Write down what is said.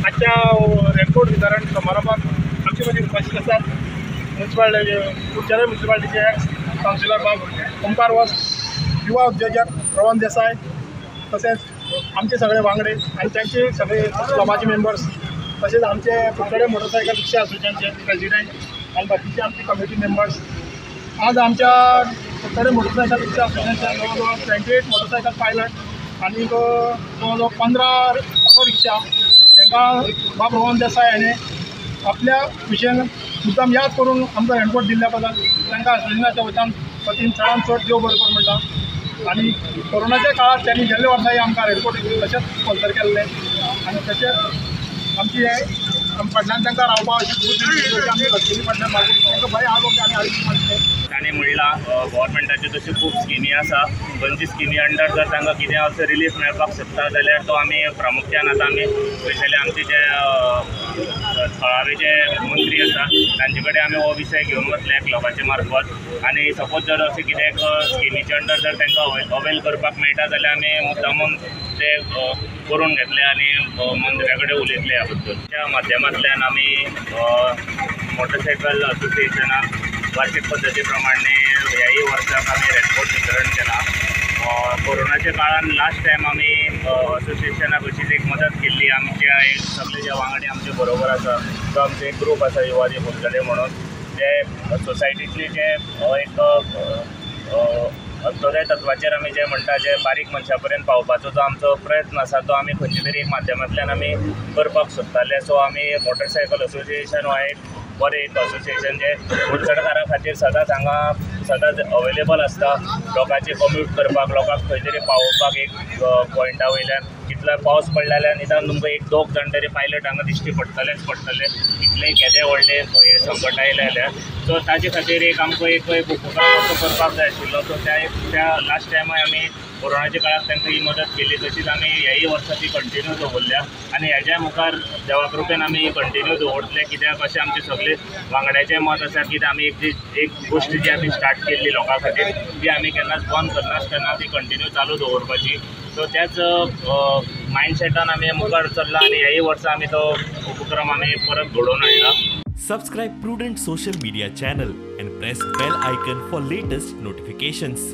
आजच्या रेनकोट वितरण समारंभात आमचे मध्ये उपस्थित असतात म्युन्सिपालिटीचे एक्स काउन्सिलर बाब ओंकार वस, युवा उद्योजक रवन देसाई, तसेच आमचे सगळे वांगडे आणि त्यांचे सगळे क्लबाचे मेंबर्स, तसेच आमचे कुडचडे मोटरसायकल रिक्षा असोसिएशनचे प्रेसिडेंट आणि बाकीचे आमचे कमिटी मेंबर्स. आज आमच्या कुडचडे मोटरसायकल रिक्षा असोसिएशनच्या जवळजवळ 28 मोटरसायकल पायलट आणि जवळजवळ 15 ऑटो रिक्षा त्यांना बाब रवन देसाई याने आपल्या विशयान मुद्दाम याद करून आमचा रेनकोट दिल्या बद्दल त्यांना असोसिएशनाच्या वतीन चडांत चड देव बरें करूं म्हणटा. आणि कोरोनाच्या काळात त्यांनी गेल्ले वर्सांय आमकां रेनकोट तशेंच स्पॉन्सर केल्ले आणि तशेंच आमची फाटल्यान तांकां रावपा अशी आमी घडतली फाटल्यान मागीर तांकां बरें आरोग्य आनी आयुश्य मागता. ताणें म्हणलां गव्हर्मेंटाच्यो तश्यो खूब स्किमी आसा, पण ती स्किमी अंडर जर तांकां कितें असो रिलीफ मेळपाक शकता जाल्यार तो आमी प्रामुख्यान आतां आमी स्पेशली आमचे जे थळावे जे मंत्री आसा तांचे कडेन आमी हो विशय घेवन वतले क्लबाचे मार्फत. आनी सपोज जर अशें कितें स्किमीचे अंडर जर तांकां अवेल करपाक मेळटा जाल्यार आमी मुद्दामून ते करून घेतले आनी मंत्र्या कडेन उलयतले ह्या बद्दल. त्या माध्यमांतल्यान आमी मोटरसायकल असोसिएशनाक वार्षिक पद्धती प्रमाणे ह्याही वर्साक आमी रेनकोट वितरण केलां. कोरोनाच्या काळान लास्ट टायम आमी असोसिएशनाक अशीच एक मदत केल्ली. आमच्या एक सगळे जे वांगडी आमचे बरोबर आसा तो आमचो एक ग्रूप आसा युवाजी कुडचडे म्हणून, जे सोसायटीतले जे एक अंत्योदय तत्वाचेर आमी जे म्हणटा जे बारीक मनशा पर्यंत पावपाचो जो आमचो प्रयत्न आसा तो आमी खंयचे तरी एक माध्यमांतल्यान आमी करपाक सोदताले. सो आमी मोटरसायकल असोसिएशन हो एक बरें एक असोसिएशन जे कुडचडकारां खातीर सदांच हांगा सदांच अवेलेबल आसता. लोकांचे कम्यूट करपाक, लोकांक खंय तरी पावोवपाक एक पॉयंटा वयल्यान कितलो पावस पडले जाल्यार निदान तुमकां एक दोग जाण तरी पायलट हांगा दिश्टी पडटलेच पडटले, इतलें केदें व्हडलें संकट आयलें जाल्यार. सो ताजे खातीर एक आमकां एक उपक्रम असो करपाक जाय आशिल्लो. सो त्या लास्ट टायमाय आमी कोरोनाच्या काळाक तांकां ही मदत केली, तशीच आमी ह्याय वर्सा ती कंटिन्यू दवरल्या आनी हेज्या मुखार देवा कृपेन आमी कंटिन्यू दवरतले. कित्याक अशें आमचे सगळे वांगड्याचें मत आसा की आमी एक गोश्ट जी आमी स्टार्ट केल्ली लोकां खातीर ती आमी केन्नाच बंद करनासतना ती कंटिन्यू चालू दवरपाची. सो त्याच मायंडसेटान आमी मुखार चल्ला आनी ह्याय वर्सा आमी तो उपक्रम आमी परत घडोवन हाडला. Subscribe Prudent social media channel and press bell icon for latest notifications.